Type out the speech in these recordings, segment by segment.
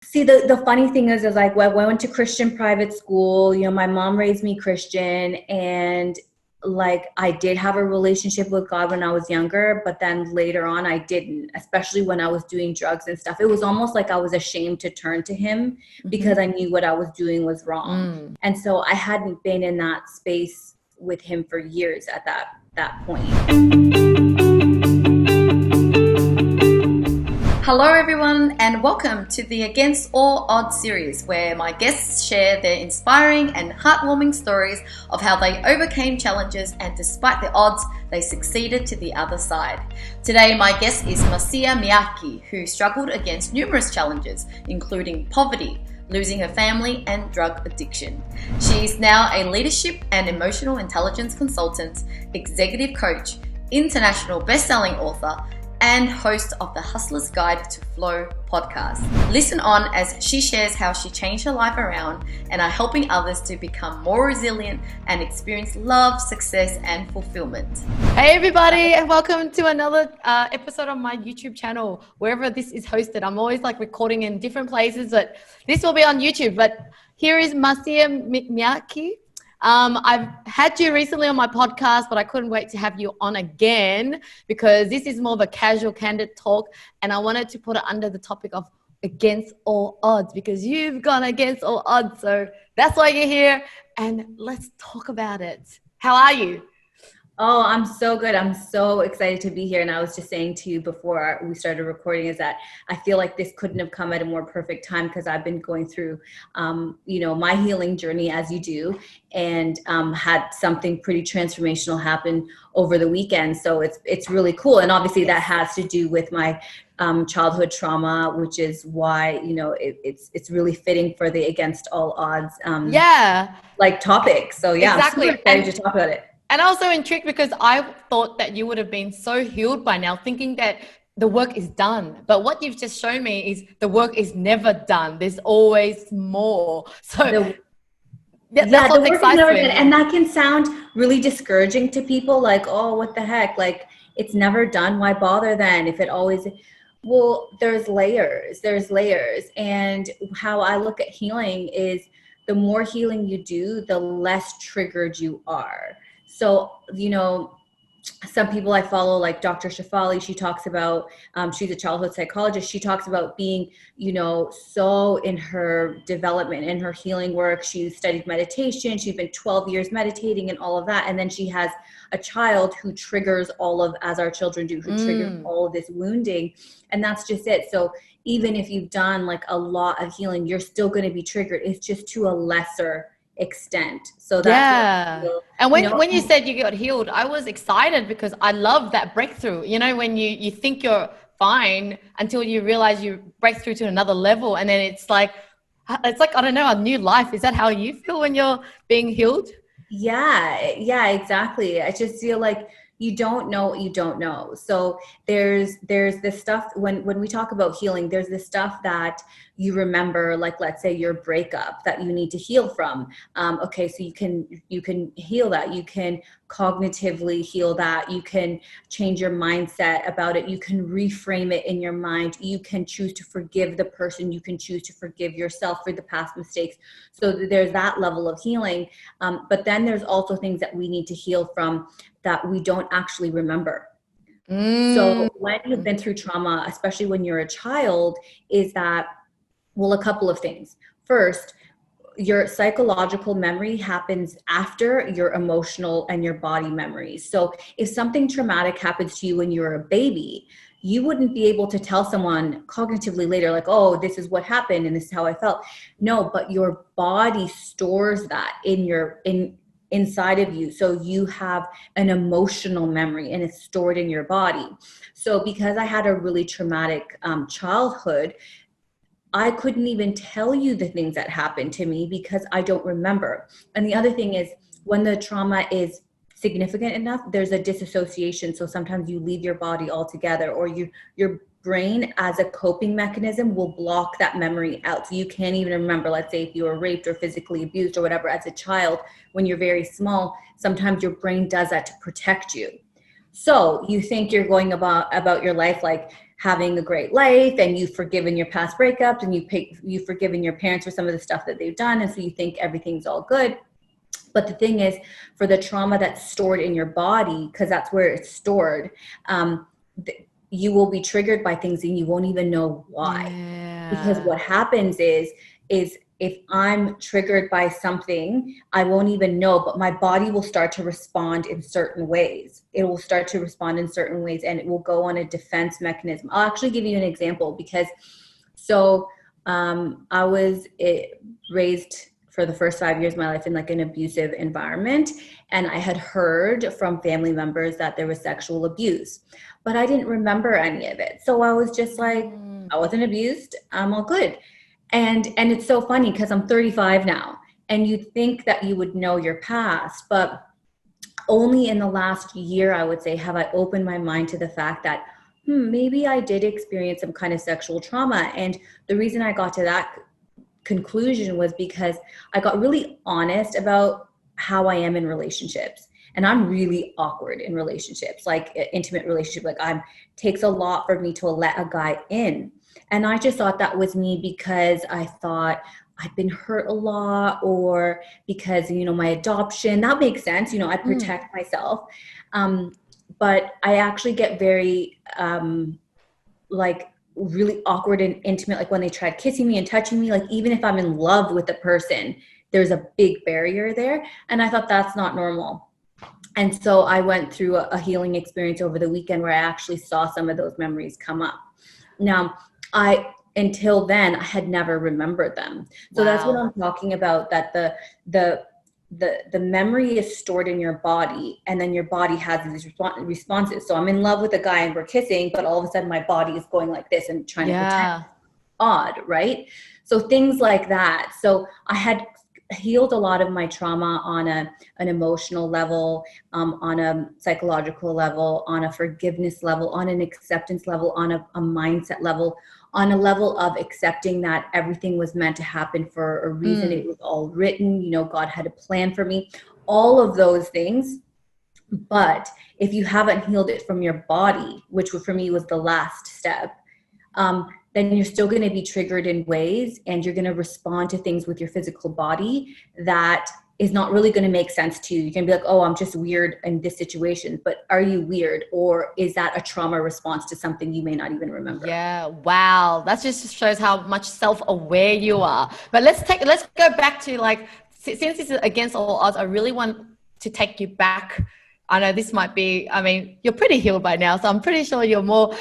See, the funny thing is like, well, I went to Christian private school, my mom raised me Christian, and like I did have a relationship with God when I was younger, but then later on I didn't, especially when I was doing drugs and stuff. It was almost like I was ashamed to turn to him because I knew what I was doing was wrong. And so I hadn't been in that space with him for years at that point. Hello everyone, and welcome to the Against All Odds series, where my guests share their inspiring and heartwarming stories of how they overcame challenges and despite the odds, they succeeded to the other side. Today my guest is Marcia Miatke, who struggled against numerous challenges, including poverty, losing her family, and drug addiction. She is now a leadership and emotional intelligence consultant, executive coach, international best-selling author, and host of the Hustler's Guide to Flow podcast. Listen on as she shares how she changed her life around and are helping others to become more resilient and experience love, success, and fulfillment. Hey everybody, and welcome to another episode on my YouTube channel, wherever this is hosted. I'm always like recording in different places, but this will be on YouTube. But here is Marcia Miatke. I've had you recently on my podcast, but I couldn't wait to have you on again because this is more of a casual, candid talk. And I wanted to put it under the topic of against all odds because you've gone against all odds. So that's why you're here. And let's talk about it. How are you? Oh, I'm so good. I'm so excited to be here. And I was just saying to you before we started recording is that I feel like this couldn't have come at a more perfect time because I've been going through, my healing journey as you do, and had something pretty transformational happen over the weekend. So it's really cool. And obviously that has to do with my childhood trauma, which is why, it's really fitting for the against all odds topic. So yeah, exactly. I'm super excited to talk about it. And also intrigued because I thought that you would have been so healed by now, thinking that the work is done. But what you've just shown me is the work is never done. There's always more. So that's what excites me. And that can sound really discouraging to people, like, oh, what the heck? Like, it's never done. Why bother then if it always... Well, there's layers. And how I look at healing is the more healing you do, the less triggered you are. So, some people I follow, like Dr. Shefali, she talks about, she's a childhood psychologist. She talks about being, so in her development, in her healing work. She studied meditation. She's been 12 years meditating and all of that. And then she has a child who triggers as our children do, who triggers all of this wounding. And that's just it. So even if you've done like a lot of healing, you're still going to be triggered. It's just to a lesser extent. So that's and when you said you got healed, I was excited because I love that breakthrough. When you think you're fine until you realize you break through to another level, and then it's like I don't know, a new life. Is that how you feel when you're being healed? Yeah, exactly. I just feel like you don't know what you don't know. So there's this stuff when we talk about healing, there's this stuff that you remember, like let's say your breakup that you need to heal from. Okay, so you can heal that. You can cognitively heal that. You can change your mindset about it. You can reframe it in your mind. You can choose to forgive the person. You can choose to forgive yourself for the past mistakes. So there's that level of healing. But then there's also things that we need to heal from that we don't actually remember. So when you've been through trauma, especially when you're a child, is that, well, a couple of things. First, your psychological memory happens after your emotional and your body memories. So if something traumatic happens to you when you're a baby, you wouldn't be able to tell someone cognitively later, like, oh, this is what happened and this is how I felt. No, but your body stores that inside of you. So you have an emotional memory and it's stored in your body. So because I had a really traumatic childhood, I couldn't even tell you the things that happened to me because I don't remember. And the other thing is when the trauma is significant enough, there's a disassociation. So sometimes you leave your body altogether, or your brain as a coping mechanism will block that memory out. So you can't even remember, let's say if you were raped or physically abused or whatever as a child, when you're very small, sometimes your brain does that to protect you. So you think you're going about your life like having a great life, and you've forgiven your past breakups, and you've forgiven your parents for some of the stuff that they've done, and so you think everything's all good. But the thing is, for the trauma that's stored in your body, because that's where it's stored, you will be triggered by things and you won't even know why. Yeah. Because what happens is if I'm triggered by something, I won't even know, but my body will start to respond in certain ways. It will start to respond in certain ways, and it will go on a defense mechanism. I'll actually give you an example, because I was raised for the first 5 years of my life in like an abusive environment. And I had heard from family members that there was sexual abuse, but I didn't remember any of it. So I was just like, I wasn't abused. I'm all good. And it's so funny because I'm 35 now, and you think that you would know your past, but only in the last year, I would say, have I opened my mind to the fact that maybe I did experience some kind of sexual trauma. And the reason I got to that conclusion was because I got really honest about how I am in relationships. And I'm really awkward in relationships, like intimate relationship. Like takes a lot for me to let a guy in. And I just thought that was me because I thought I've been hurt a lot, or because, my adoption, that makes sense. I protect myself. But I actually get very, really awkward and intimate. Like when they tried kissing me and touching me, like even if I'm in love with the person, there's a big barrier there. And I thought that's not normal. And so I went through a healing experience over the weekend where I actually saw some of those memories come up. Now, until then, I had never remembered them. So That's what I'm talking about, that the memory is stored in your body, and then your body has these responses. So I'm in love with a guy and we're kissing, but all of a sudden my body is going like this and trying to pretend. Odd, right? So things like that. So I had healed a lot of my trauma on an emotional level, on a psychological level, on a forgiveness level, on an acceptance level, on a mindset level, on a level of accepting that everything was meant to happen for a reason. It was all written, God had a plan for me, all of those things. But if you haven't healed it from your body, which for me was the last step, then you're still going to be triggered in ways, and you're going to respond to things with your physical body that is not really going to make sense to you. You're going to be like, oh, I'm just weird in this situation. But are you weird, or is that a trauma response to something you may not even remember? Yeah. Wow. That just shows how much self-aware you are. But let's go back to, like, since this is against all odds, I really want to take you back. I know this might be, you're pretty healed by now, so I'm pretty sure you're more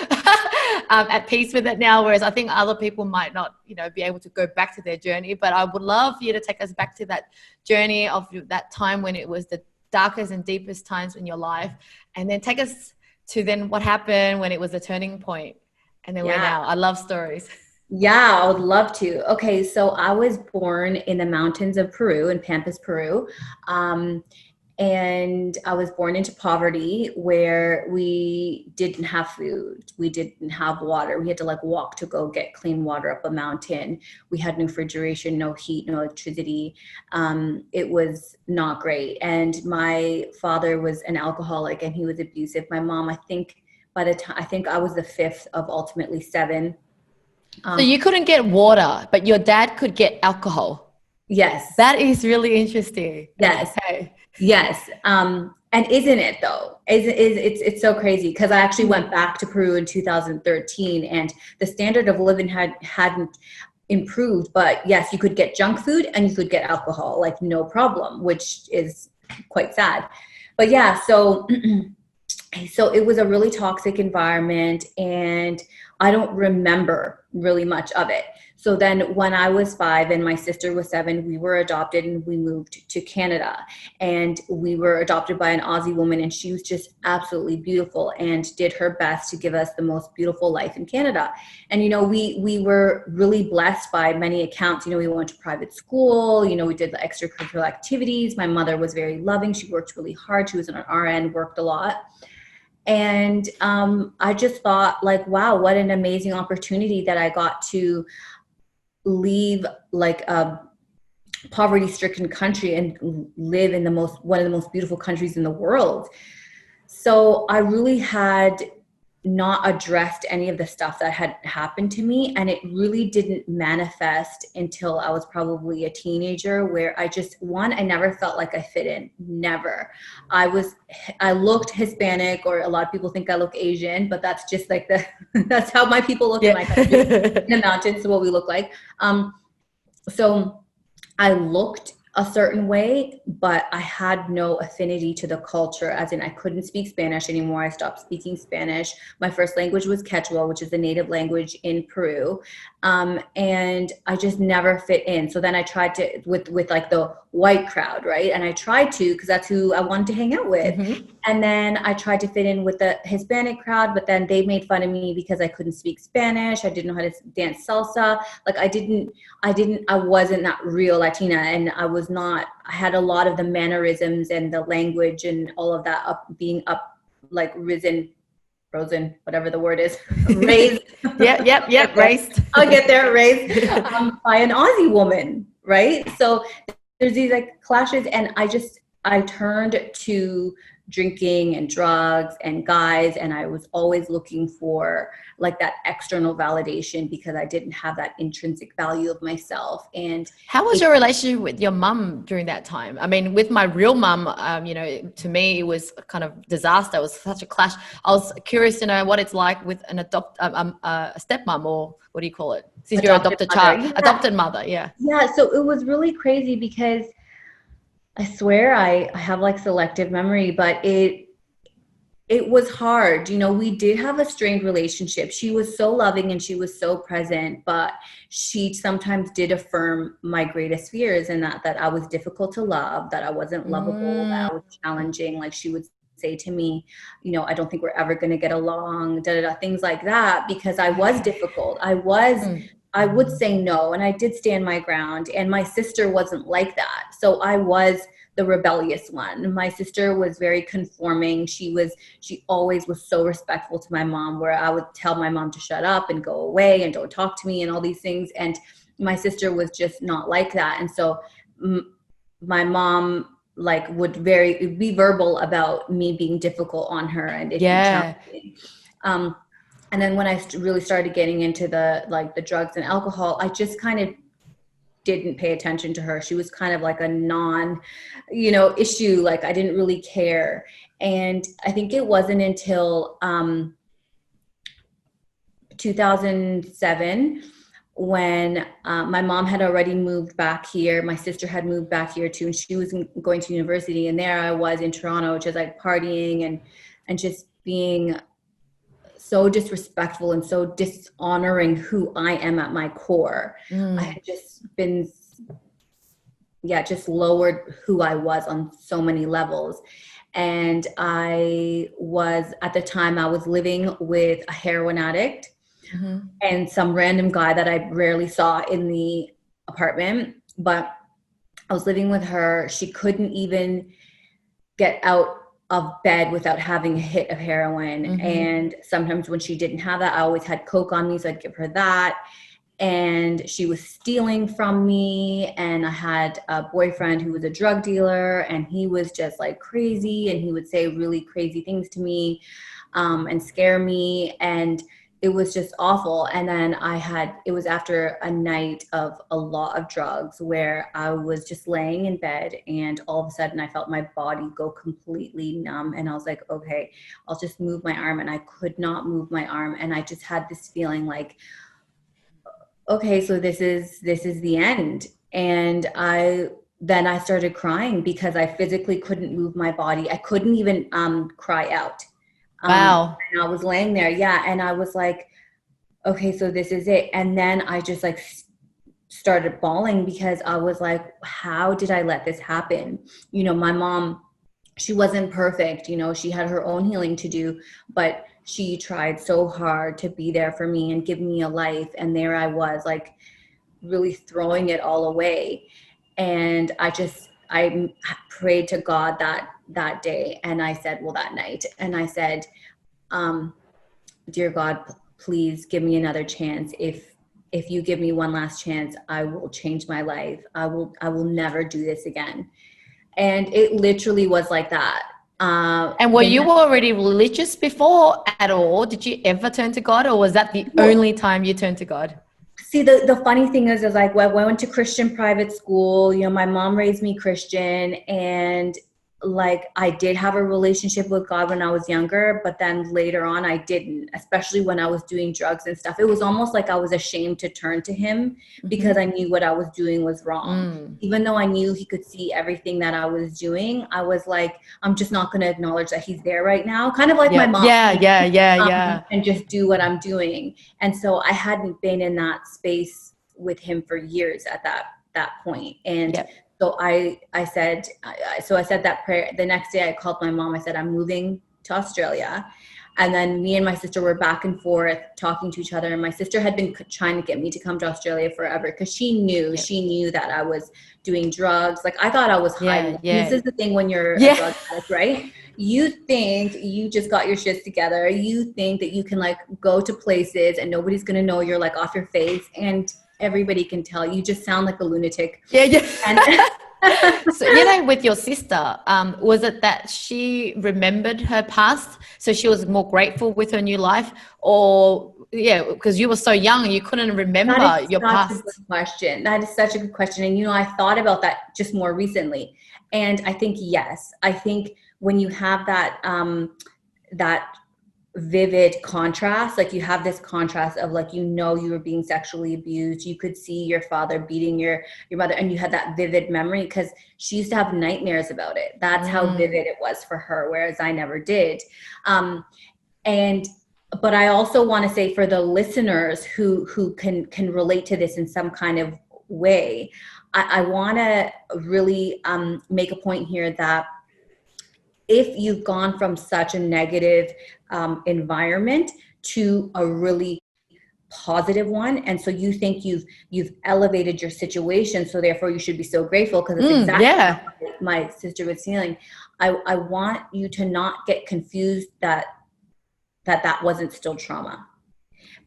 at peace with it now, whereas I think other people might not, be able to go back to their journey. But I would love you to take us back to that journey of that time when it was the darkest and deepest times in your life, and then take us to then what happened when it was a turning point, and then we're now. I love stories. Yeah, I would love to. Okay, so I was born in the mountains of Peru, in Pampas, Peru. And I was born into poverty, where we didn't have food. We didn't have water. We had to walk to go get clean water up a mountain. We had no refrigeration, no heat, no electricity. It was not great. And my father was an alcoholic, and he was abusive. My mom, I think I was the fifth of ultimately seven. So you couldn't get water, but your dad could get alcohol. Yes. That is really interesting. Yes. Okay. Yes. And isn't it though? It's so crazy, because I actually went back to Peru in 2013, and the standard of living hadn't improved. But yes, you could get junk food and you could get alcohol, like no problem, which is quite sad. But yeah, so it was a really toxic environment, and I don't remember really much of it. So then when I was 5 and my sister was 7, we were adopted, and we moved to Canada, and we were adopted by an Aussie woman, and she was just absolutely beautiful and did her best to give us the most beautiful life in Canada. And, we were really blessed by many accounts. We went to private school, we did the extracurricular activities. My mother was very loving. She worked really hard. She was an RN, worked a lot. And I just thought, wow, what an amazing opportunity that I got to leave a poverty-stricken country and live in one of the most beautiful countries in the world. So I really had not addressed any of the stuff that had happened to me. And it really didn't manifest until I was probably a teenager, where I never felt like I fit in. Never. I looked Hispanic, or a lot of people think I look Asian, but that's just like that's how my people look in my country. In the mountains is what we look like. So I looked a certain way, but I had no affinity to the culture, as in I couldn't speak Spanish anymore. I stopped speaking Spanish. My first language was Quechua, which is the native language in Peru. And I just never fit in. So then I tried to, with like the white crowd, right? And I tried to, because that's who I wanted to hang out with. Mm-hmm. And then I tried to fit in with the Hispanic crowd, but then they made fun of me because I couldn't speak Spanish. I didn't know how to dance salsa. Like I wasn't that real Latina, and I had a lot of the mannerisms and the language and all of that like frozen, whatever the word is, raised. Yep, raised. I'll get there, raised by an Aussie woman, right? So there's these like clashes, and I turned to drinking and drugs and guys, and I was always looking for like that external validation because I didn't have that intrinsic value of myself. And how was your relationship with your mum during that time? I mean, with my real mum, to me it was a kind of disaster. It was such a clash. I was curious to know what it's like with an a stepmom, or what do you call it? Since you're adopted child, yeah. Adopted mother, yeah. Yeah, so it was really crazy because I swear I have like selective memory, but it was hard. We did have a strained relationship. She was so loving and she was so present, but she sometimes did affirm my greatest fears, and that I was difficult to love, that I wasn't lovable, that I was challenging. Like she would say to me, I don't think we're ever going to get along, things like that, because I was difficult. I would say no, and I did stand my ground, and my sister wasn't like that. So I was the rebellious one. My sister was very conforming. She always was so respectful to my mom, where I would tell my mom to shut up and go away and don't talk to me and all these things. And my sister was just not like that. And so my mom like would be verbal about me being difficult on her, and if challenging. And then when I really started getting into the drugs and alcohol, I just kind of didn't pay attention to her. She was kind of like a issue. Like I didn't really care. And I think it wasn't until 2007 when my mom had already moved back here. My sister had moved back here too, and she was going to university. And there I was in Toronto, just like partying and just being so disrespectful and so dishonoring who I am at my core. I had just been, just lowered who I was on so many levels. And at the time I was living with a heroin addict and some random guy that I rarely saw in the apartment, but I was living with her. She couldn't even get out of bed without having a hit of heroin. And sometimes when she didn't have that, I always had Coke on me, so I'd give her that. And she was stealing from me. And I had a boyfriend who was a drug dealer, and he was just like crazy, and he would say really crazy things to me and scare me. And it was just awful. And then it was after a night of a lot of drugs where I was just laying in bed, and all of a sudden I felt my body go completely numb. And I was like, okay, I'll just move my arm. And I could not move my arm. And I just had this feeling like, okay, so this is the end. And then I started crying because I physically couldn't move my body. I couldn't even cry out. Wow. And I was laying there. Yeah. And I was like, okay, so this is it. And then I just like started bawling because I was like, how did I let this happen? My mom, she wasn't perfect. She had her own healing to do, but she tried so hard to be there for me and give me a life. And there I was like really throwing it all away. And I prayed to God that day. And I said, that night. And I said, dear God, please give me another chance. If you give me one last chance, I will change my life. I will never do this again. And it literally was like that. And were then you already religious before at all? Did you ever turn to God, or was that the only time you turned to God? See, the funny thing is like, well, I went to Christian private school, you know, my mom raised me Christian, and like I did have a relationship with God when I was younger, but then later on I didn't, especially when I was doing drugs and stuff. It was almost like I was ashamed to turn to him because I knew what I was doing was wrong. Even though I knew he could see everything that I was doing, I was like, I'm just not going to acknowledge that he's there right now. Kind of like my mom. Yeah. And just do what I'm doing. And so I hadn't been in that space with him for years at that point. And so I said that prayer. The next day I called my mom. I said, I'm moving to Australia. And then me and my sister were back and forth talking to each other. And my sister had been trying to get me to come to Australia forever because she knew that I was doing drugs. Like I thought I was hiding. This is the thing when you're a drug addict, right? You think you just got your shit together. You think that you can like go to places and nobody's going to know you're like off your face. And everybody can tell. You just sound like a lunatic. And So, you know, with your sister, was it that she remembered her past, so she was more grateful with her new life, or because you were so young, you couldn't remember your past? That is such a good question. That is such a good question. And, you know, I thought about that just more recently. And I think, yes, I think when you have that, that vivid contrast, like you have this contrast of like, you know, you were being sexually abused, you could see your father beating your mother, and you had that vivid memory because she used to have nightmares about it. That's how vivid it was for her, whereas I never did. But I also want to say for the listeners who can relate to this in some kind of way, I want to really make a point here that if you've gone from such a negative environment to a really positive one, and so you think you've elevated your situation, so therefore you should be so grateful because it's exactly what my sister was feeling. I want you to not get confused that wasn't still trauma,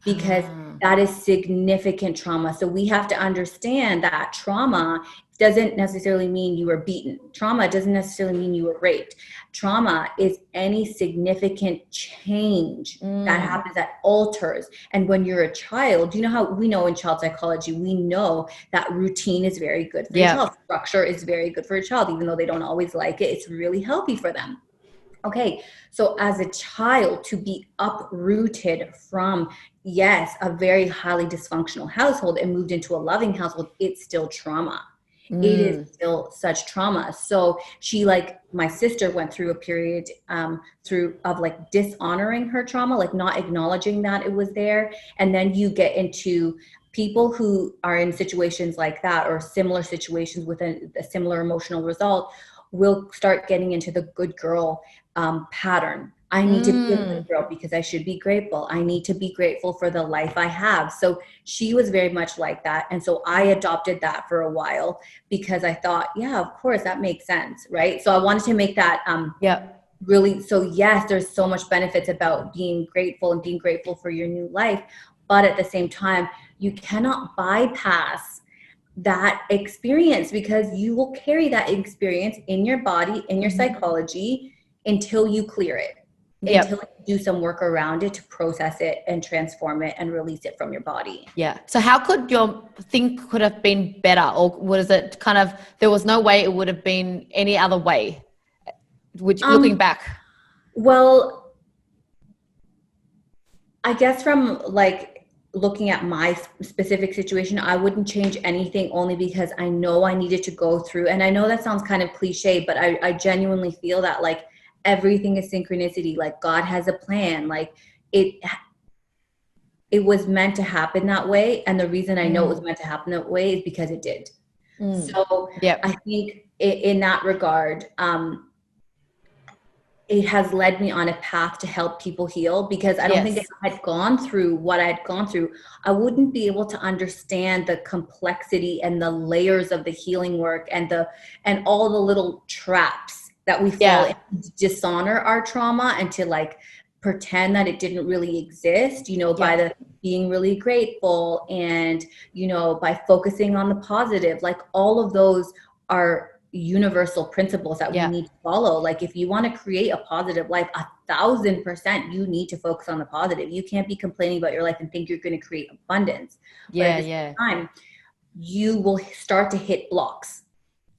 because that is significant trauma. So we have to understand that trauma doesn't necessarily mean you were beaten. Trauma doesn't necessarily mean you were raped. Trauma is any significant change that happens, that alters. And when you're a child, you know how we know in child psychology, we know that routine is very good for a child. Structure is very good for a child, even though they don't always like it. It's really healthy for them. Okay, so as a child, to be uprooted from, yes, a very highly dysfunctional household and moved into a loving household, it's still trauma. It is still such trauma. So she, like my sister, went through a period of like dishonoring her trauma, like not acknowledging that it was there. And then you get into people who are in situations like that, or similar situations with a similar emotional result, will start getting into the good girl pattern. I need to be a good girl because I should be grateful. I need to be grateful for the life I have. So she was very much like that. And so I adopted that for a while because I thought, yeah, of course, that makes sense, right? So I wanted to make that really, so yes, there's so much benefits about being grateful and being grateful for your new life. But at the same time, you cannot bypass that experience, because you will carry that experience in your body, in your psychology, until you clear it. Until you do some work around it to process it and transform it and release it from your body. Yeah. So how could your thing could have been better, or was it kind of, there was no way it would have been any other way? Looking back? Well, I guess from like looking at my specific situation, I wouldn't change anything, only because I know I needed to go through, and I know that sounds kind of cliche, but I genuinely feel that like everything is synchronicity. Like God has a plan. Like it was meant to happen that way. And the reason I know it was meant to happen that way is because it did. So I think in that regard, it has led me on a path to help people heal, because I don't think if I had gone through what I had gone through, I wouldn't be able to understand the complexity and the layers of the healing work and all the little traps that we fall in to dishonor our trauma and to like pretend that it didn't really exist, you know, by the being really grateful and, you know, by focusing on the positive. Like all of those are universal principles that we need to follow. Like if you want to create a positive life, 1,000%, you need to focus on the positive. You can't be complaining about your life and think you're going to create abundance. But at the same time, you will start to hit blocks.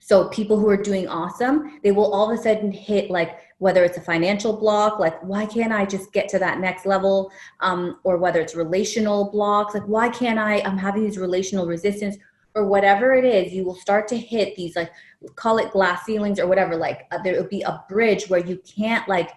So people who are doing awesome, they will all of a sudden hit, like, whether it's a financial block, like, why can't I just get to that next level? Or whether it's relational blocks, like, why can't I'm having these relational resistance, or whatever it is, you will start to hit these, like, call it glass ceilings or whatever, like there will be a bridge where you can't like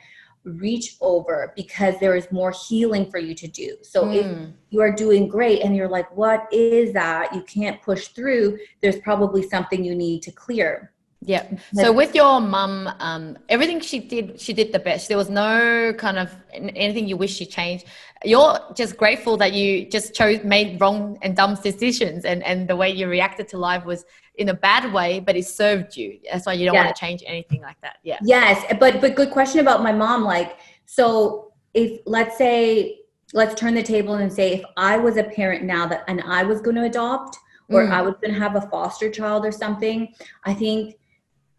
reach over because there is more healing for you to do. So if you are doing great and you're like, what is that? You can't push through. There's probably something you need to clear. Yeah. So with your mum, everything she did the best. There was no kind of anything you wish she changed. You're just grateful that you just made wrong and dumb decisions, and the way you reacted to life was in a bad way, but it served you. That's why you don't want to change anything like that. Yeah. Yes. But good question about my mom. Like, so if, let's turn the table and say, if I was a parent now and I was going to adopt, or I was going to have a foster child or something, I think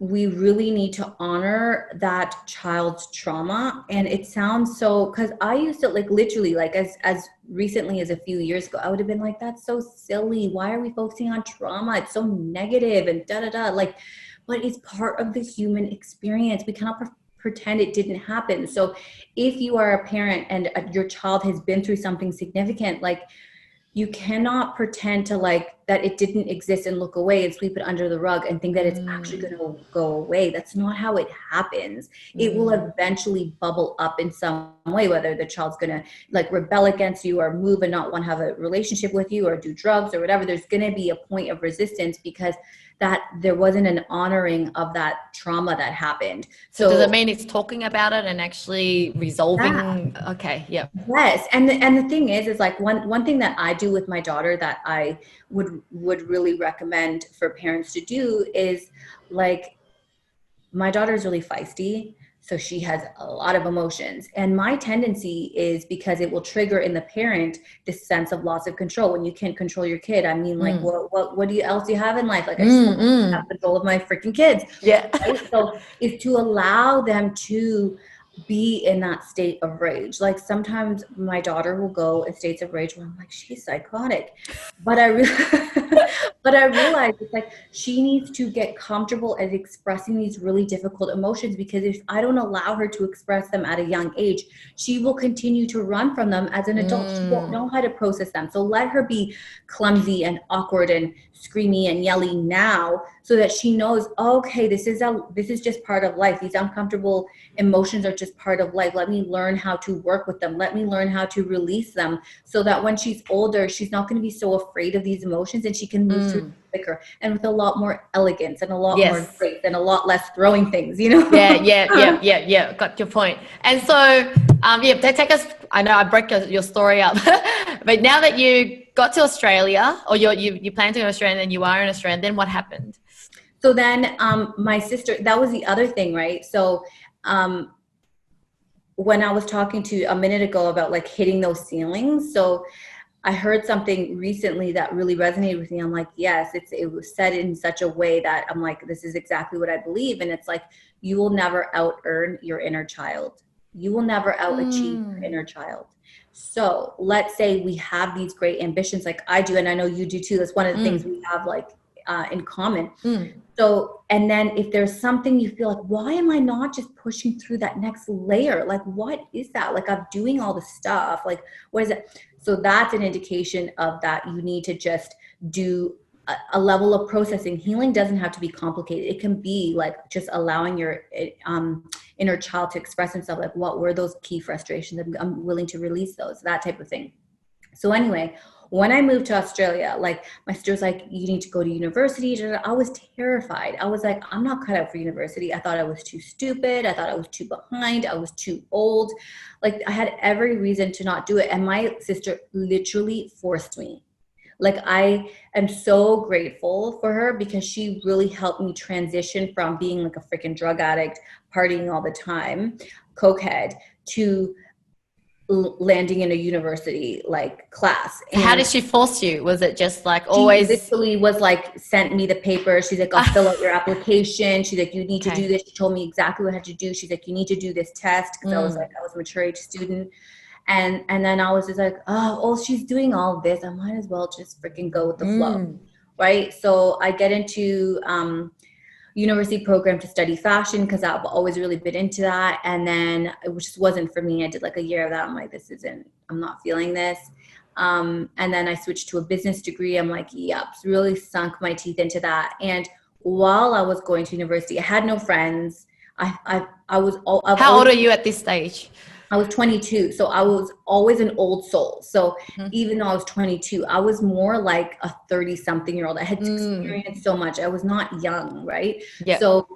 we really need to honor that child's trauma. And it sounds so, because I used to, like, literally, like, as recently as a few years ago, I would have been like, that's so silly. Why are we focusing on trauma? It's so negative and like, but it's part of the human experience. We cannot pretend it didn't happen. So if you are a parent and your child has been through something significant, like, you cannot pretend to, like, that it didn't exist and look away and sweep it under the rug and think that it's actually going to go away. That's not how it happens. It will eventually bubble up in some way, whether the child's going to, like, rebel against you or move and not want to have a relationship with you or do drugs or whatever. There's going to be a point of resistance because that there wasn't an honoring of that trauma that happened. So does it mean it's talking about it and actually resolving? Yeah. Okay. Yeah. Yes. And the thing is like one thing that I do with my daughter that I would really recommend for parents to do is, like, my daughter is really feisty. So she has a lot of emotions. And my tendency is, because it will trigger in the parent this sense of loss of control. When you can't control your kid, I mean, like, what else do you have in life? Like, I just have control of my freaking kids. Yeah. Right? So is to allow them to be in that state of rage. Like, sometimes my daughter will go in states of rage where I'm like, she's psychotic. But I realize it's like, she needs to get comfortable at expressing these really difficult emotions, because if I don't allow her to express them at a young age, she will continue to run from them as an adult. She won't know how to process them. So let her be clumsy and awkward and screamy and yelly now, so that she knows, okay, this is just part of life. These uncomfortable emotions are just part of life. Let me learn how to work with them. Let me learn how to release them, so that when she's older, she's not going to be so afraid of these emotions, and she can move through quicker and with a lot more elegance and a lot more grace and a lot less throwing things, you know? Yeah. Got your point. And so, take us, I know I broke your story up, but now that you got to Australia, or you plan to go to Australia and you are in Australia, then what happened? So then my sister, that was the other thing, right? So when I was talking to a minute ago about, like, hitting those ceilings, so I heard something recently that really resonated with me. I'm like, yes, it was said in such a way that I'm like, this is exactly what I believe. And it's like, you will never out-earn your inner child. You will never out-achieve your inner child. So let's say we have these great ambitions, like I do, and I know you do too. That's one of the things we have, like, in common. So, and then if there's something you feel like, why am I not just pushing through that next layer? Like, what is that? Like, I'm doing all the stuff. Like, what is it? So that's an indication of that you need to just do a level of processing. Healing doesn't have to be complicated. It can be like just allowing your inner child to express himself. Like, what were those key frustrations? I'm willing to release those, that type of thing. So anyway, when I moved to Australia, like, my sister was like, you need to go to university. I was terrified. I was like, I'm not cut out for university. I thought I was too stupid. I thought I was too behind. I was too old. Like, I had every reason to not do it. And my sister literally forced me. Like, I am so grateful for her, because she really helped me transition from being like a freaking drug addict, partying all the time, cokehead, to landing in a university like class. So how And did she force you? Was it just like she always? literally was like, sent me the paper. She's like, I'll fill out your application. She's like, you need to Okay. do this. She told me exactly what I had to do. She's like, you need to do this test. Cause I was like, I was a mature age student. And then I was just like, oh, she's doing all this. I might as well just freaking go with the flow. Right. So I get into, university program to study fashion because I've always really been into that. And then it just wasn't for me. I did like a year of that. I'm like, I'm not feeling this. And then I switched to a business degree. I'm like, yep, really sunk my teeth into that. And while I was going to university, I had no friends. How old are you at this stage? I was 22. So I was always an old soul. So even though I was 22, I was more like a 30-something-year-old. I had experienced so much. I was not young, right? Yep. So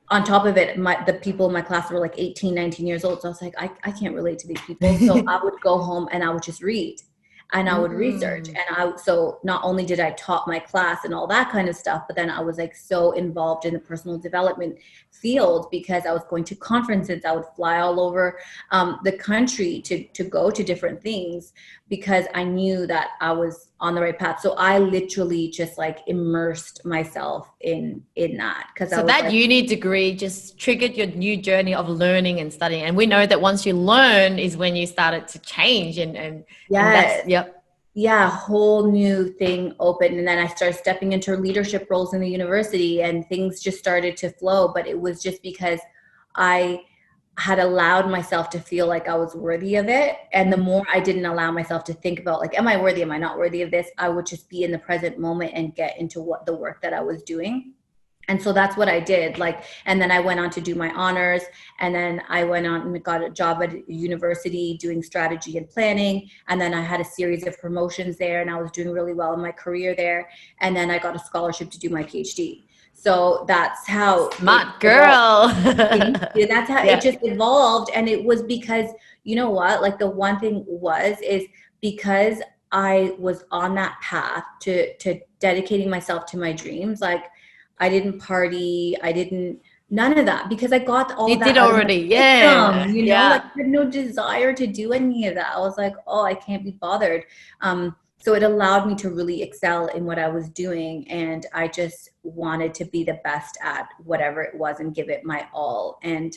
on top of it, the people in my class were like 18, 19 years old. So I was like, I can't relate to these people. So I would go home and I would just read. And I would research. And so not only did I taught my class and all that kind of stuff, but then I was like so involved in the personal development field because I was going to conferences. I would fly all over the country to go to different things because I knew that I was on the right path. So I literally just like immersed myself in that. So that uni degree just triggered your new journey of learning and studying. And we know that once you learn is when you started to change and yeah, whole new thing opened. And then I started stepping into leadership roles in the university and things just started to flow. But it was just because I had allowed myself to feel like I was worthy of it. And the more I didn't allow myself to think about like, am I worthy? Am I not worthy of this? I would just be in the present moment and get into what the work that I was doing. And so that's what I did. Like, and then I went on to do my honors, and then I went on and got a job at a university doing strategy and planning. And then I had a series of promotions there, and I was doing really well in my career there. And then I got a scholarship to do my PhD. So that's how smart girl. That's how it just evolved. And it was because, you know what, like the one thing is because I was on that path to dedicating myself to my dreams. Like I didn't party. None of that because I got all that. You did already. Yeah. You know, like I had no desire to do any of that. I was like, oh, I can't be bothered. So it allowed me to really excel in what I was doing. And I just wanted to be the best at whatever it was and give it my all. And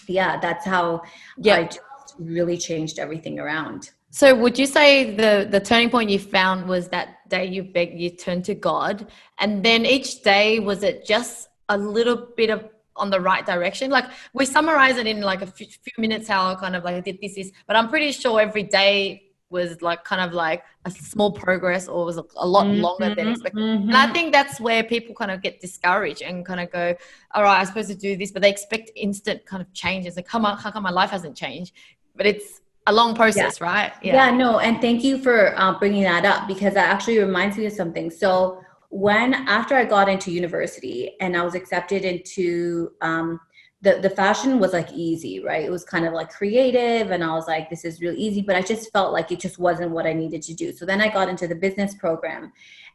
yeah, that's how I just really changed everything around. So would you say the turning point you found was that day you turned to God, and then each day, was it just a little bit of on the right direction? Like we summarize it in like a few minutes how I kind of like did this, but I'm pretty sure every day was like kind of like a small progress or was a lot longer than expected. And I think that's where people kind of get discouraged and kind of go, all right, I'm supposed to do this, but they expect instant kind of changes. Like, how come my life hasn't changed? But it's a long process, right? Yeah, no. And thank you for bringing that up because that actually reminds me of something. So after I got into university and I was accepted into the fashion was like easy, right? It was kind of like creative and I was like, this is really easy, but I just felt like it just wasn't what I needed to do. So then I got into the business program,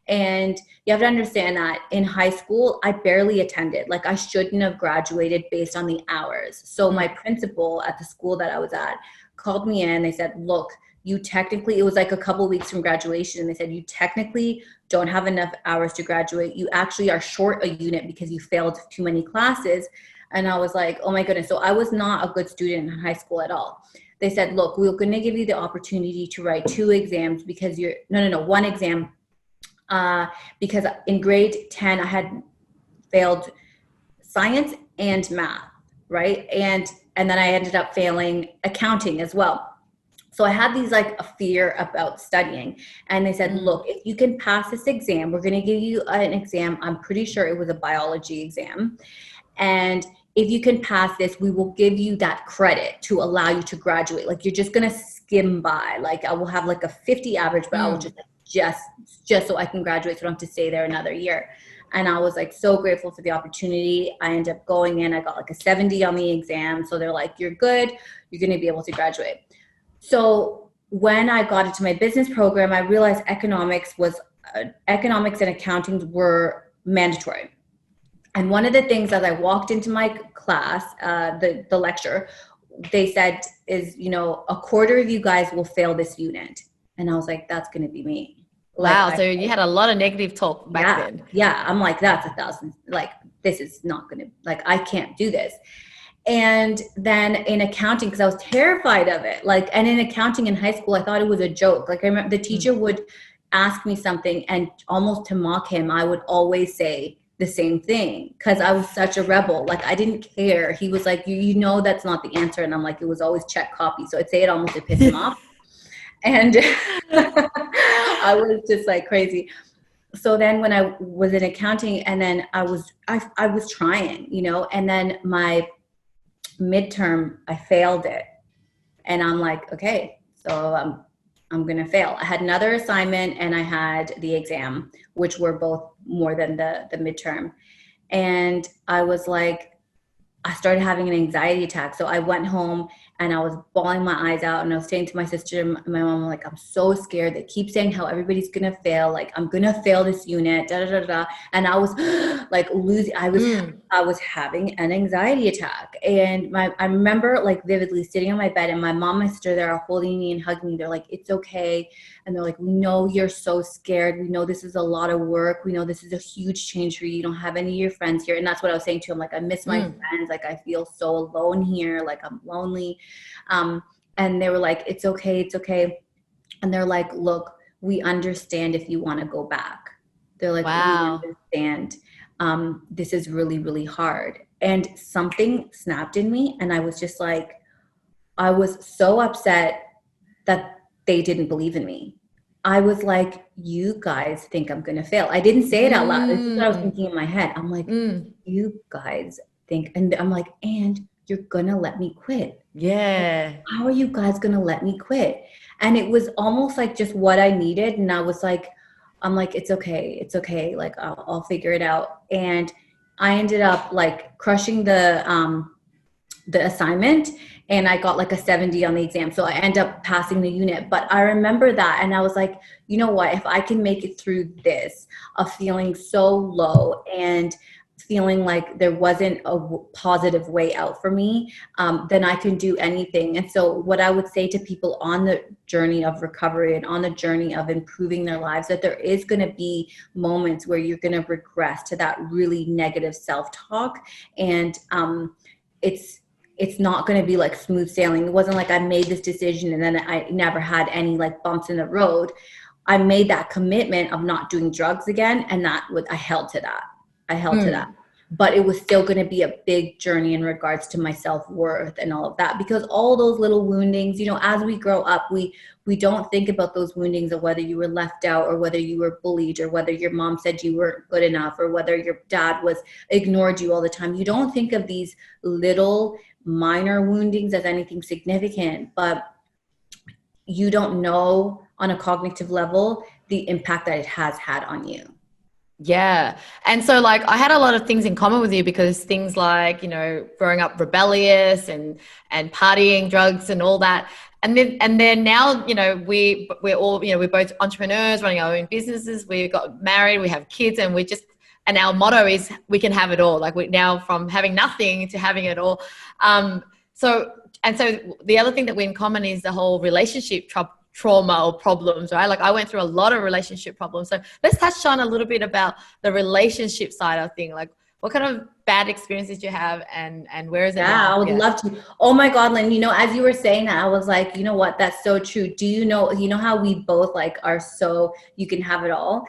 and you have to understand that in high school, I barely attended. Like I shouldn't have graduated based on the hours. So my principal at the school that I was at called me in. They said, look, it was like a couple of weeks from graduation. And they said, you technically don't have enough hours to graduate. You actually are short a unit because you failed too many classes. And I was like, oh my goodness. So I was not a good student in high school at all. They said, look, we're going to give you the opportunity to write 2 exams because one exam. Because in grade 10, I had failed science and math, right? And then I ended up failing accounting as well. So I had these like a fear about studying, and they said, look, if you can pass this exam, we're going to give you an exam. I'm pretty sure it was a biology exam. And if you can pass this, we will give you that credit to allow you to graduate. Like you're just going to skim by. Like I will have like a 50 average, but I will just so I can graduate so I don't have to stay there another year. And I was like so grateful for the opportunity. I ended up going in, I got like a 70 on the exam. So they're like, you're good. You're going to be able to graduate. So when I got into my business program, I realized economics and accounting were mandatory. And one of the things as I walked into my class, the lecture, they said is, you know, a quarter of you guys will fail this unit. And I was like, that's going to be me. Like, Wow. So you had a lot of negative talk back then. Yeah. I'm like, that's 1,000. Like, this is not going to, like, I can't do this. And then in accounting, because I was terrified of it, like, and in accounting in high school, I thought it was a joke. Like, I remember the teacher would ask me something, and almost to mock him, I would always say the same thing because I was such a rebel. Like, I didn't care. He was like, you know, that's not the answer. And I'm like, it was always check copy. So I'd say it almost to piss him off. And I was just like crazy. So then when I was in accounting, and then I was trying, you know, and then my midterm, I failed it. And I'm like, okay, so I'm going to fail. I had another assignment and I had the exam, which were both more than the midterm. And I was like, I started having an anxiety attack. So I went home and I was bawling my eyes out, and I was saying to my sister and my mom, like, I'm so scared. They keep saying how everybody's going to fail. Like, I'm going to fail this unit, da, da, da, da. And I was like losing, I was having an anxiety attack. And I remember like vividly sitting on my bed, and my mom and my sister there are holding me and hugging me. They're like, it's okay. And they're like, we know you're so scared. We know this is a lot of work. We know this is a huge change for you. You don't have any of your friends here. And that's what I was saying to him. Like, I miss my friends. Like, I feel so alone here. Like, I'm lonely. And they were like, it's okay. It's okay. And they're like, look, we understand if you want to go back. They're like, wow. we understand. This is really, really hard. And something snapped in me. And I was just like, I was so upset that they didn't believe in me. I was like, you guys think I'm going to fail. I didn't say it out loud. This is what I was thinking in my head. I'm like, you guys think, and I'm like, and you're going to let me quit. Yeah. How are you guys going to let me quit? And it was almost like just what I needed. And I was like, I'm like, it's okay. It's okay. Like, I'll figure it out. And I ended up like crushing the assignment, and I got like a 70 on the exam. So I end up passing the unit. But I remember that, and I was like, you know what, if I can make it through this of feeling so low and feeling like there wasn't a positive way out for me, then I can do anything. And so what I would say to people on the journey of recovery and on the journey of improving their lives, that there is going to be moments where you're going to regress to that really negative self-talk. And it's not going to be like smooth sailing. It wasn't like I made this decision and then I never had any like bumps in the road. I made that commitment of not doing drugs again. And I held to that. To that. But it was still going to be a big journey in regards to my self-worth and all of that, because all those little woundings, you know, as we grow up, we don't think about those woundings of whether you were left out or whether you were bullied or whether your mom said you weren't good enough or whether your dad ignored you all the time. You don't think of these little minor woundings as anything significant, but you don't know on a cognitive level the impact that it has had on you. Yeah. And so like I had a lot of things in common with you, because things like, you know, growing up rebellious and partying, drugs and all that. And then now, you know, we're all, you know, we're both entrepreneurs running our own businesses. We got married, we have kids, and and our motto is we can have it all. Like we now from having nothing to having it all. So the other thing that we're in common is the whole relationship trauma or problems, right? Like I went through a lot of relationship problems. So let's touch on a little bit about the relationship side of things. Like what kind of bad experiences did you have and where is it now? Yeah, I would love to. Oh my God, Lynn, you know, as you were saying that, I was like, you know what, that's so true. Do you know how we both like are so, you can have it all.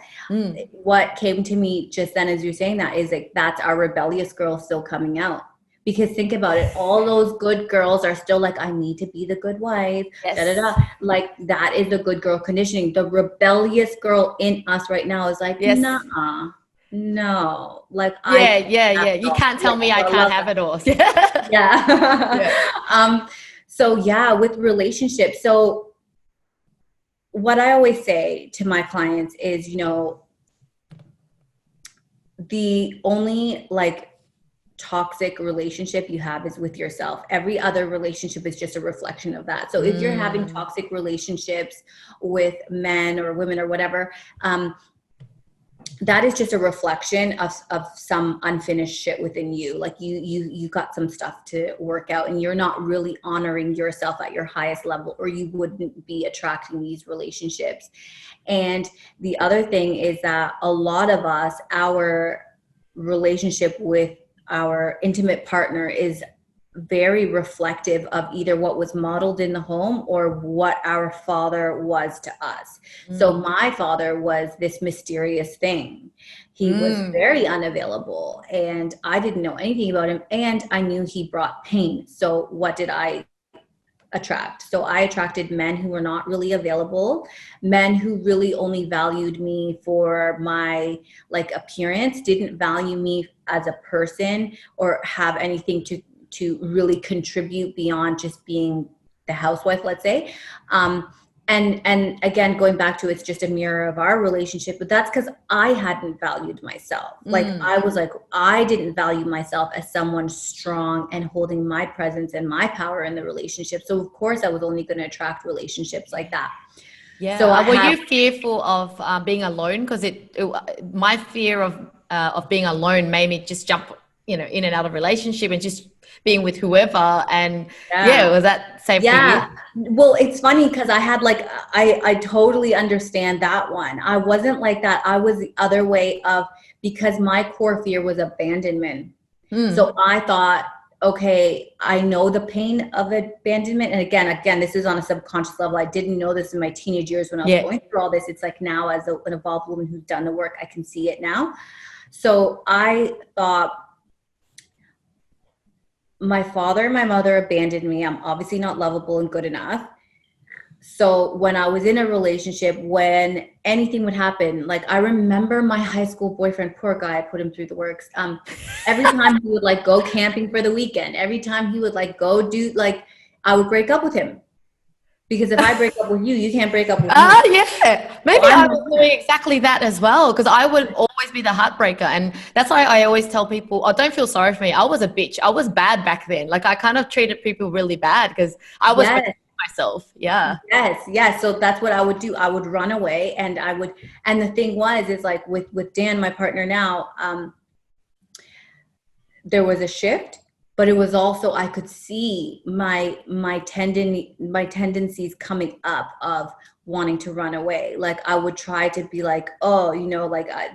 What came to me just then as you're saying that is like, that's our rebellious girl still coming out. Because think about it, all those good girls are still like, I need to be the good wife. Yes. Da, da, da. Like that is the good girl conditioning. The rebellious girl in us right now is like, yes. Nah, no. Like yeah. You can't tell me I can't have it all. Yeah. So yeah, with relationships. So what I always say to my clients is, you know, the only like toxic relationship you have is with yourself. Every other relationship is just a reflection of that. So if you're having toxic relationships with men or women or whatever, that is just a reflection of some unfinished shit within you. Like you got some stuff to work out, and you're not really honoring yourself at your highest level, or you wouldn't be attracting these relationships. And the other thing is that a lot of us, our relationship with our intimate partner is very reflective of either what was modeled in the home or what our father was to us. So my father was this mysterious thing. He was very unavailable, and I didn't know anything about him, and I knew he brought pain. So what did I attract? So I attracted men who were not really available, men who really only valued me for my like appearance, didn't value me as a person or have anything to really contribute beyond just being the housewife, let's say. And again, going back to, it's just a mirror of our relationship, but that's because I hadn't valued myself. Like I was like, I didn't value myself as someone strong and holding my presence and my power in the relationship. So of course I was only going to attract relationships like that. Yeah. So were you fearful of being alone? Because my fear of being alone made me just jump, in and out of relationship and just being with whoever. And was that same for you? Well, it's funny because I had like, I totally understand that one. I wasn't like that. I was the other way of, because my core fear was abandonment. So I thought, okay, I know the pain of abandonment. And again, this is on a subconscious level. I didn't know this in my teenage years when I was going through all this. It's like now as an evolved woman who's done the work, I can see it now. So I thought, my father and my mother abandoned me. I'm obviously not lovable and good enough. So when I was in a relationship, when anything would happen, like I remember my high school boyfriend, poor guy, I put him through the works. Every time he would like go camping for the weekend, every time he would like go do, like I would break up with him. Because if I break up with you, you can't break up with me. Yeah. Maybe I was doing exactly that as well, because I would always be the heartbreaker. And that's why I always tell people, oh, don't feel sorry for me. I was a bitch. I was bad back then. Like I kind of treated people really bad because I was myself. Yeah. Yes. So that's what I would do. I would run away, and and the thing is like with Dan, my partner now, there was a shift. But it was also, I could see my tendencies coming up of wanting to run away. Like I would try to be like, oh,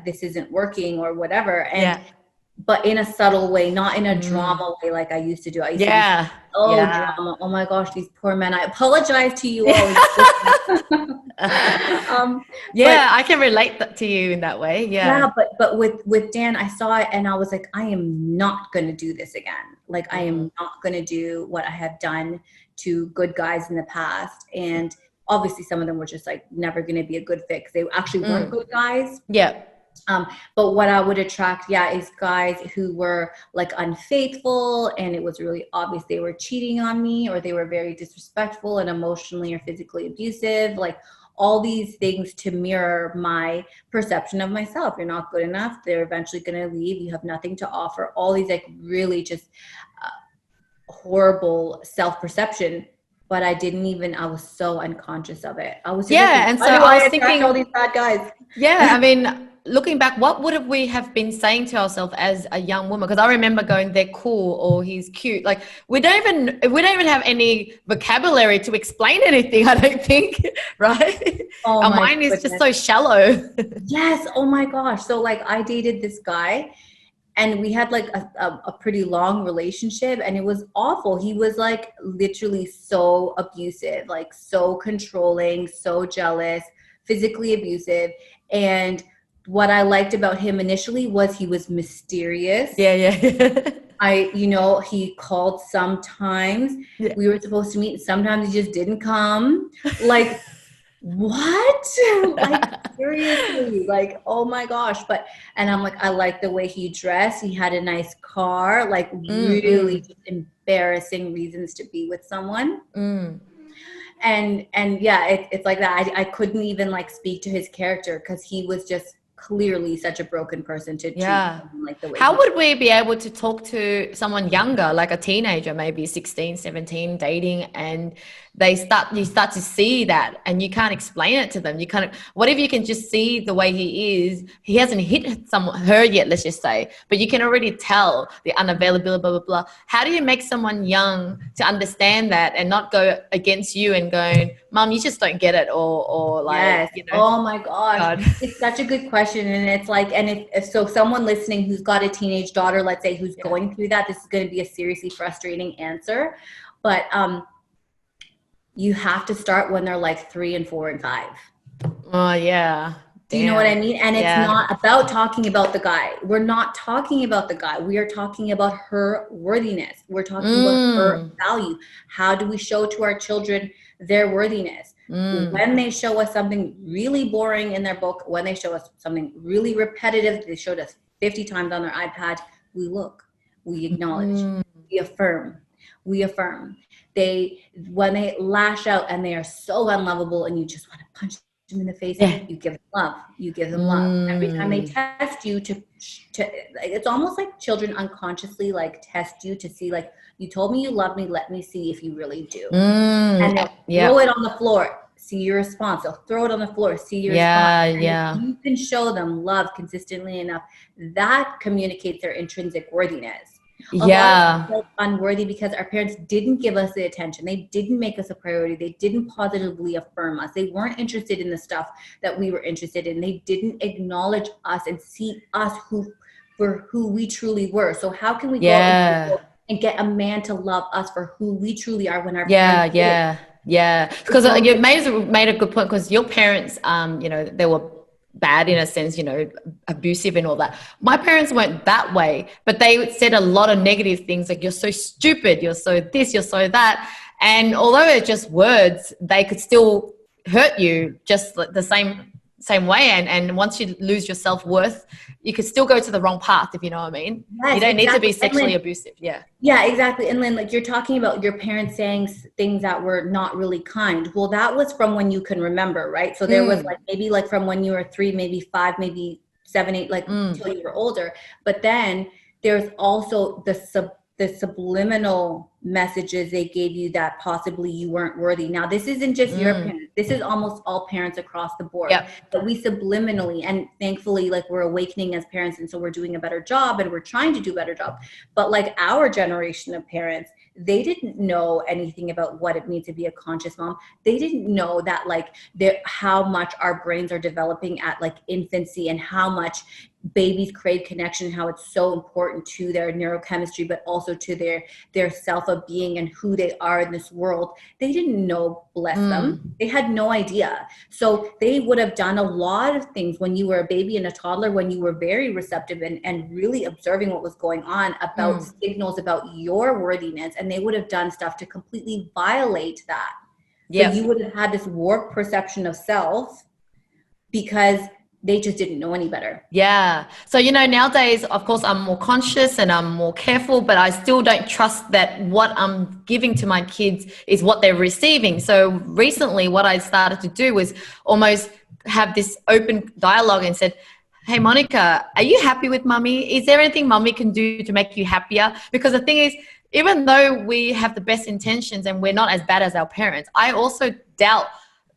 this isn't working or whatever. But in a subtle way, not in a drama way like I used to do. I used to be, drama. Oh my gosh, these poor men. I apologize to you all. I can relate that to you in that way. Yeah, but with Dan, I saw it and I was like, I am not going to do this again. Like I am not going to do what I have done to good guys in the past. And obviously some of them were just like never going to be a good fit because they actually weren't good guys. Yeah. But what I would attract, is guys who were like unfaithful, and it was really obvious they were cheating on me, or they were very disrespectful and emotionally or physically abusive, like all these things to mirror my perception of myself. You're not good enough. They're eventually going to leave. You have nothing to offer. All these like really just horrible self-perception. But I was so unconscious of it. I was and so I was thinking all these bad guys. Yeah, I mean, looking back, what would we have been saying to ourselves as a young woman? Because I remember going, they're cool or he's cute. Like we don't even have any vocabulary to explain anything, I don't think, right? Our mind is just so shallow. Yes. Oh my gosh. So like I dated this guy and we had like a pretty long relationship, and it was awful. He was like literally so abusive, like so controlling, so jealous, physically abusive. And what I liked about him initially was he was mysterious. Yeah. He called sometimes. Yeah. We were supposed to meet. Sometimes he just didn't come. Like, what? Like, seriously? Like, oh my gosh. And I'm like, I like the way he dressed. He had a nice car. Like, really just embarrassing reasons to be with someone. And it's like that. I couldn't even like speak to his character because he was just clearly such a broken person to treat someone like the way How would we be able to talk to someone younger, like a teenager, maybe 16, 17, dating, and you start to see that and you can't explain it to them. You kind of, what if you can just see the way he is? He hasn't hit her yet, let's just say, but you can already tell the unavailability, blah, blah, blah. How do you make someone young to understand that and not go against you and going, Mom, you just don't get it, or like, yes. you know. Oh my gosh. God. It's such a good question. And it's like, and if so someone listening who's got a teenage daughter, let's say, who's going through that, this is going to be a seriously frustrating answer. But you have to start when they're like 3 and 4 and 5. Oh yeah. Do you know what I mean? And it's not about talking about the guy. We're not talking about the guy. We are talking about her worthiness. We're talking about her value. How do we show to our children their worthiness? When they show us something really boring in their book, when they show us something really repetitive, they showed us 50 times on their iPad, we look, we acknowledge, we affirm. When they lash out and they are so unlovable and you just want to punch them in the face, you give them love. You give them love. Every time they test you to it's almost like children unconsciously like test you to see, like, you told me you love me, let me see if you really do. And they'll throw it on the floor, see your response. They'll throw it on the floor, see your response. And if you can show them love consistently enough, that communicates their intrinsic worthiness. A lot of us feel unworthy because our parents didn't give us the attention. They didn't make us a priority. They didn't positively affirm us. They weren't interested in the stuff that we were interested in. They didn't acknowledge us and see us for who we truly were. So how can we go and get a man to love us for who we truly are when our parents did? Because you made a good point, because your parents, you know, they were bad in a sense, you know, abusive and all that. My parents weren't that way, but they said a lot of negative things, like, you're so stupid, you're so this, you're so that. And although it's just words, they could still hurt you just the same way. And once you lose your self-worth, you could still go to the wrong path, if you know what I mean. You don't need to be sexually abusive. Yeah, exactly. And Lynn, like, you're talking about your parents saying things that were not really kind. Well, that was from when you can remember, right? So there was like, maybe like from when you were 3, maybe 5, maybe 7, 8, like until you were older. But then there's also the subliminal messages they gave you that possibly you weren't worthy. Now, this isn't just your parents. This is almost all parents across the board. But we subliminally, and thankfully, like, we're awakening as parents, and so we're doing a better job, and we're trying to do a better job. But like our generation of parents, they didn't know anything about what it means to be a conscious mom. They didn't know that, like, how much our brains are developing at like infancy, and how much babies crave connection, how it's so important to their neurochemistry, but also to their self of being and who they are in this world. They didn't know, bless them. They had no idea. So they would have done a lot of things when you were a baby and a toddler, when you were very receptive and really observing what was going on about signals about your worthiness. And they would have done stuff to completely violate that. So you would have had this warped perception of self because they just didn't know any better. So, you know, nowadays, of course, I'm more conscious and I'm more careful, but I still don't trust that what I'm giving to my kids is what they're receiving. So recently what I started to do was almost have this open dialogue and said, hey, Monica, are you happy with mummy? Is there anything mummy can do to make you happier? Because the thing is, even though we have the best intentions and we're not as bad as our parents, I also doubt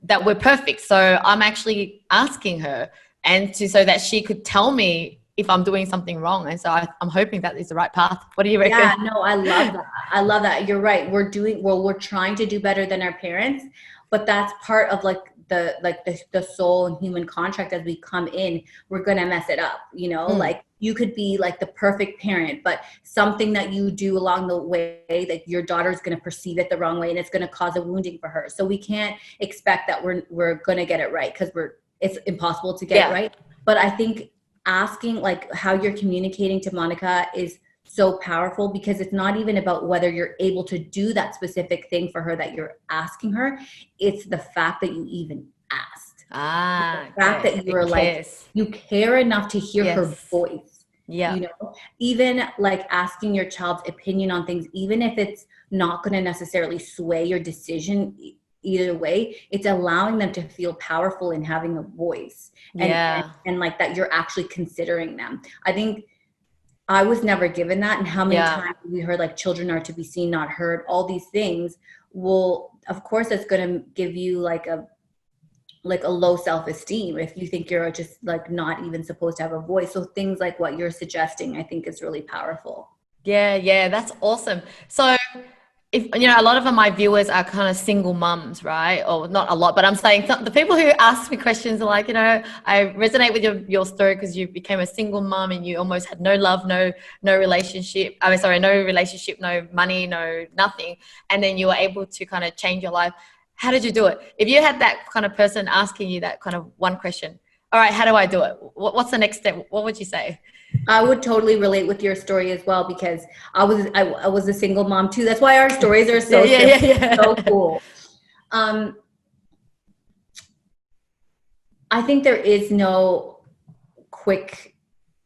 that we're perfect. So I'm actually asking her, and so that she could tell me if I'm doing something wrong. And so I'm hoping that is the right path. What do you reckon? Yeah, no, I love that. You're right. We're trying to do better than our parents, but that's part of like the soul and human contract. As we come in, we're going to mess it up, you know, like you could be like the perfect parent, but something that you do along the way, that your daughter's going to perceive it the wrong way, and it's going to cause a wounding for her. So we can't expect that we're going to get it right, because it's impossible to get it right. But I think asking like how you're communicating to Monica is so powerful, because it's not even about whether you're able to do that specific thing for her that you're asking her. It's the fact that you even asked. The fact that you were like, you care enough to hear her voice. You know, even like asking your child's opinion on things, even if it's not going to necessarily sway your decision, either way, it's allowing them to feel powerful in having a voice, and like that you're actually considering them. I think I was never given that. And how many times we heard like children are to be seen, not heard, all these things. Well, of course, it's going to give you like a low self-esteem if you think you're just like not even supposed to have a voice. So things like what you're suggesting, I think is really powerful. Yeah, that's awesome. So if a lot of my viewers are kind of single mums, right? Or not a lot, but I'm saying the people who ask me questions are like, I resonate with your story because you became a single mum and you almost had no love, no relationship. No relationship, no money, no nothing. And then you were able to kind of change your life. How did you do it? If you had that kind of person asking you that kind of one question, all right, how do I do it? What's the next step? What would you say? I would totally relate with your story as well, because I was a single mom too. That's why our stories are so so cool. I think there is no quick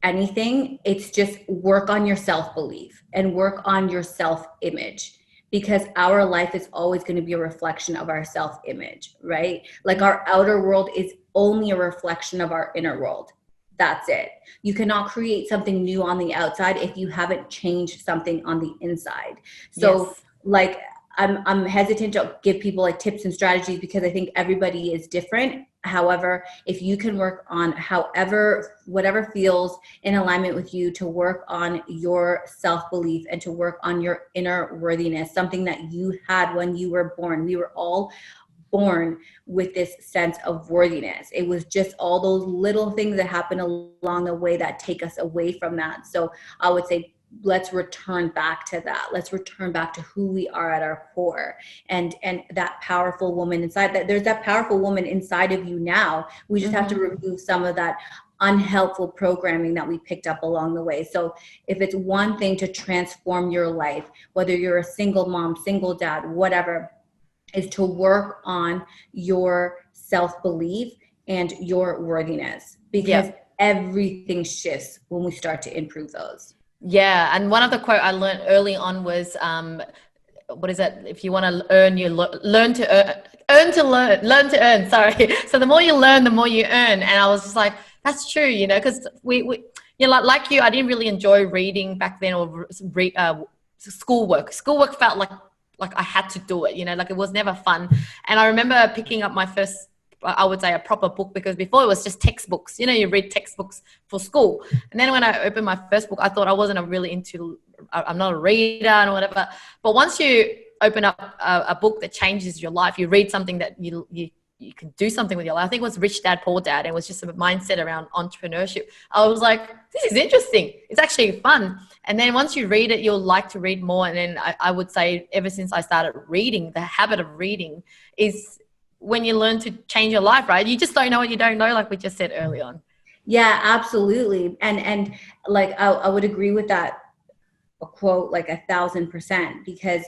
anything. It's just work on your self-belief and work on your self-image, because our life is always going to be a reflection of our self-image, right? Like our outer world is only a reflection of our inner world. That's it. You cannot create something new on the outside if you haven't changed something on the inside. So like I'm hesitant to give people like tips and strategies because I think everybody is different. However, if you can work on whatever feels in alignment with you, to work on your self-belief and to work on your inner worthiness, something that you had when you were born. We were all born with this sense of worthiness. It was just all those little things that happen along the way that take us away from that. So I would say, let's return back to that. Let's return back to who we are at our core, and that powerful woman inside. That there's that powerful woman inside of you now. We just have to remove some of that unhelpful programming that we picked up along the way. So if it's one thing to transform your life, whether you're a single mom, single dad, whatever, is to work on your self-belief and your worthiness, because everything shifts when we start to improve those. Yeah. And one of the quote I learned early on was, what is it? If you want to earn, you learn to earn to learn to earn. Sorry. So the more you learn, the more you earn. And I was just like, that's true, because we like you, I didn't really enjoy reading back then, or schoolwork. Schoolwork felt like I had to do it, like it was never fun. And I remember picking up my first, I would say, a proper book, because before it was just textbooks. You read textbooks for school. And then when I opened my first book, I thought I wasn't I'm not a reader and whatever. But once you open up a book that changes your life, you read something that you can do something with your life. I think it was Rich Dad, Poor Dad. It was just a mindset around entrepreneurship. I was like, this is interesting. It's actually fun. And then once you read it, you'll like to read more. And then I would say, ever since I started reading, the habit of reading is when you learn to change your life, right? You just don't know what you don't know, like we just said early on. Yeah, absolutely. And like, I would agree with that quote like 1,000%, because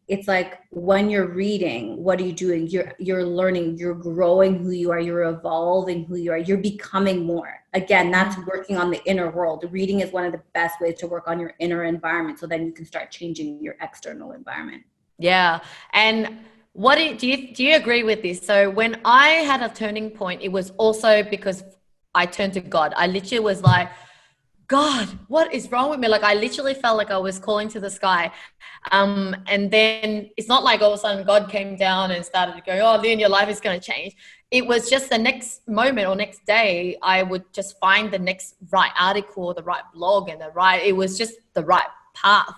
it's like when you're reading, what are you doing? You're learning, you're growing who you are, you're evolving who you are, you're becoming more. Again, that's working on the inner world. Reading is one of the best ways to work on your inner environment, so then you can start changing your external environment. Yeah. And what do you agree with this? So when I had a turning point, it was also because I turned to God. I literally was like, God, what is wrong with me? Like I literally felt like I was calling to the sky. And then it's not like all of a sudden God came down and started to go, oh, then your life is going to change. It was just the next moment or next day, I would just find the next right article, the right blog, and it was just the right path.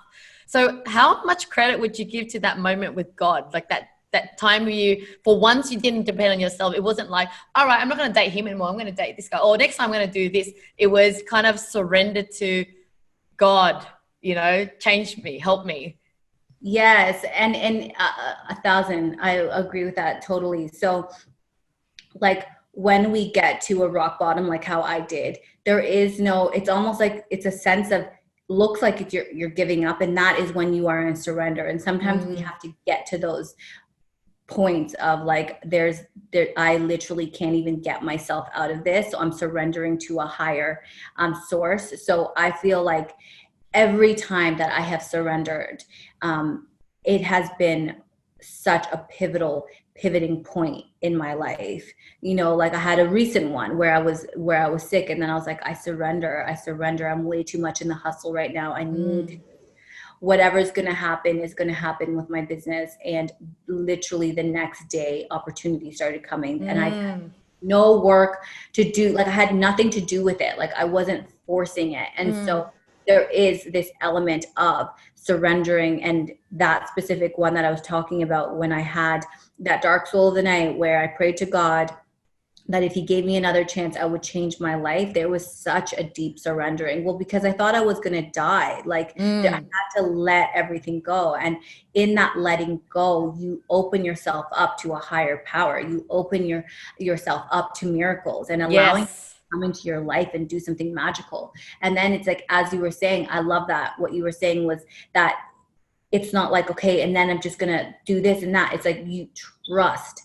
So how much credit would you give to that moment with God? Like that time where you, for once, you didn't depend on yourself. It wasn't like, all right, I'm not going to date him anymore. I'm going to date this guy. Or next time I'm going to do this. It was kind of surrendered to God, change me, help me. Yes. And 1,000, I agree with that totally. So like when we get to a rock bottom, like how I did, it's almost like it's a sense of, looks like it's you're giving up, and that is when you are in surrender. And sometimes we have to get to those points of like, I literally can't even get myself out of this, so I'm surrendering to a higher source. So I feel like every time that I have surrendered, it has been such a pivotal pivoting point in my life. You know, like I had a recent one where I was sick, and then I was like, I surrender. I'm way too much in the hustle right now. I need whatever's going to happen is going to happen with my business. And literally the next day, opportunities started coming, and I had no work to do. Like I had nothing to do with it. Like I wasn't forcing it. And so there is this element of surrendering, and that specific one that I was talking about when I had that dark soul of the night where I prayed to God that if he gave me another chance, I would change my life. There was such a deep surrendering. Well, because I thought I was going to die. Like I had to let everything go. And in that letting go, you open yourself up to a higher power. You open yourself up to miracles and allowing to come into your life and do something magical. And then it's like, as you were saying, I love that. What you were saying was that it's not like, okay, and then I'm just going to do this and that. It's like you trust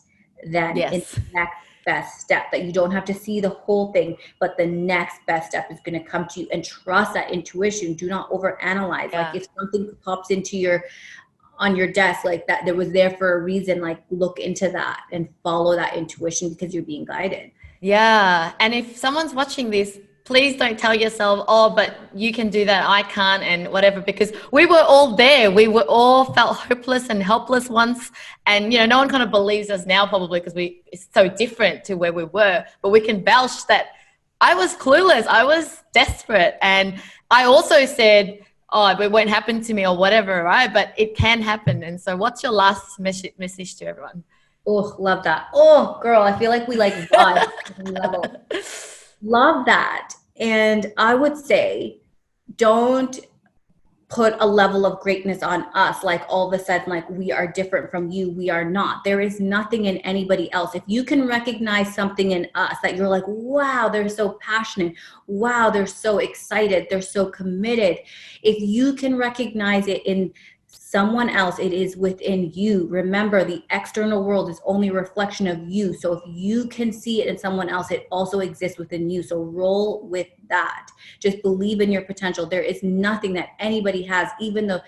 that in the next best step, that you don't have to see the whole thing, but the next best step is going to come to you, and trust that intuition. Do not overanalyze. Like if something pops into on your desk, like that, there was there for a reason. Like look into that and follow that intuition because you're being guided. Yeah. And if someone's watching this, please don't tell yourself, oh, but you can do that, I can't, and whatever, because we were all there. We were all felt hopeless and helpless once. And, you know, no one kind of believes us now probably because it's so different to where we were. But we can vouch that I was clueless. I was desperate. And I also said, oh, it won't happen to me or whatever, right? But it can happen. And so what's your last message to everyone? Oh, love that. Oh, girl, I feel like we like vibe level. Love that. And I would say, don't put a level of greatness on us. Like all of a sudden, like we are different from you. We are not. There is nothing in anybody else. If you can recognize something in us that you're like, wow, they're so passionate. Wow, they're so excited. They're so committed. If you can recognize it in someone else, it is within you. Remember, the external world is only a reflection of you. So if you can see it in someone else, it also exists within you. So roll with that. Just believe in your potential. There is nothing that anybody has, even the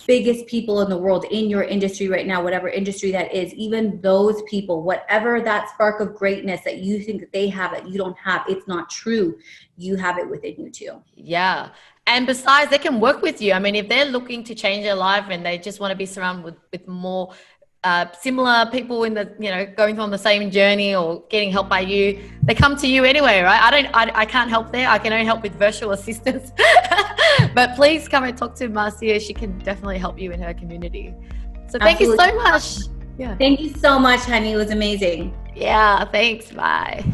biggest people in the world in your industry right now, whatever industry that is, even those people, whatever that spark of greatness that you think that they have that you don't have, it's not true. You have it within you too. Yeah. And besides, they can work with you. I mean, if they're looking to change their life and they just want to be surrounded with more similar people in the, you know, going on the same journey or getting help by you, they come to you anyway, right? I can't help there. I can only help with virtual assistance. But please come and talk to Marcia. She can definitely help you in her community. So thank you so much. Yeah. Thank you so much, honey. It was amazing. Yeah, thanks. Bye.